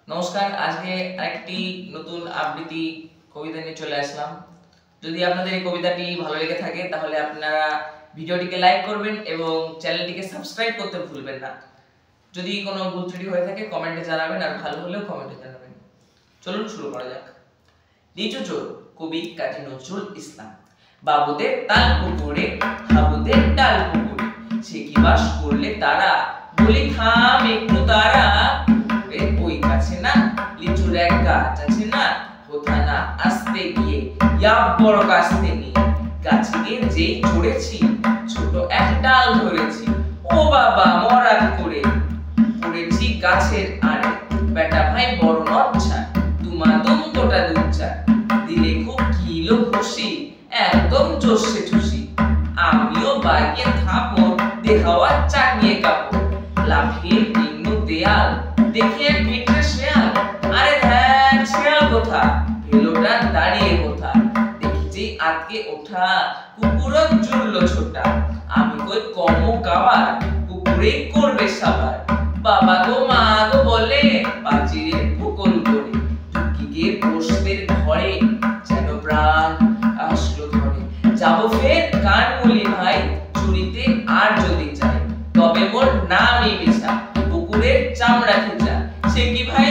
নমস্কার, আজকে একটি নতুন আবৃত্তি কবিতা নিয়ে চলে আসলাম। যদি আপনাদের এই কবিতাটি ভালো লেগে থাকে তাহলে আপনারা ভিডিওটিকে লাইক করবেন এবং চ্যানেলটিকে সাবস্ক্রাইব করতে ভুলবেন না। যদি কোনো ভুল ত্রুটি হয়ে থাকে কমেন্টে জানাবেন, আর ভালো হলেও কমেন্টে জানাবেন। চলুন শুরু করা যাক। লিচু চোর কবি কাজী নজরুল ইসলাম। বাবুদের তাল পুকুরে, হাবুদের ডাল পুকুরে, সে কি বাস করলে তারা, বলি থাম একটু তারা। ওই কাছে না লিচুর এক গাছ আছে না, কোথা না আসতে গিয়ে বড় কাস্তে নিয়ে গাছে গিয়ে যেই চড়েছি, ছোট এক ডাল ধরেছি, ও বাবা মরা করে পড়েছি গাছের আড়ে। বেটা ভাই বড় নচ্ছা, দুমাদুম গোটা দুচ্চা, দিলে খুব কিলো খুশি, একদম চষে ঠুসি। আমিও বাগিয়ে থাপড়, দেহাওয়া চাকিয়ে কাপড়, লাফিয়ে ডিঙ্গু দেয়াল, দেখে পিঠে শেয়াল। আরে ধ্যান শেয়াল কোথা, ভেলোটা দাঁড়িয়ে কোথা, দেখেছি আটকে ওঠা, কুকুর জুড়লো ছোটা। আমি কই কর্ম কাবার, কুকুরে করবে সাবার। বাবা গো মা গো বলে পাচিরের পুকুর করে, ঢুকি গিয়ে পোষদের ঘরে, যেন প্রাণ আসলো ধরে। যাবো ফের কান মুলি ভাই, চুরিতে আর যদি চাই, তবে মোর নামই মিছা, কুকুরের চামড়া খেঁচা। সে কি ভাই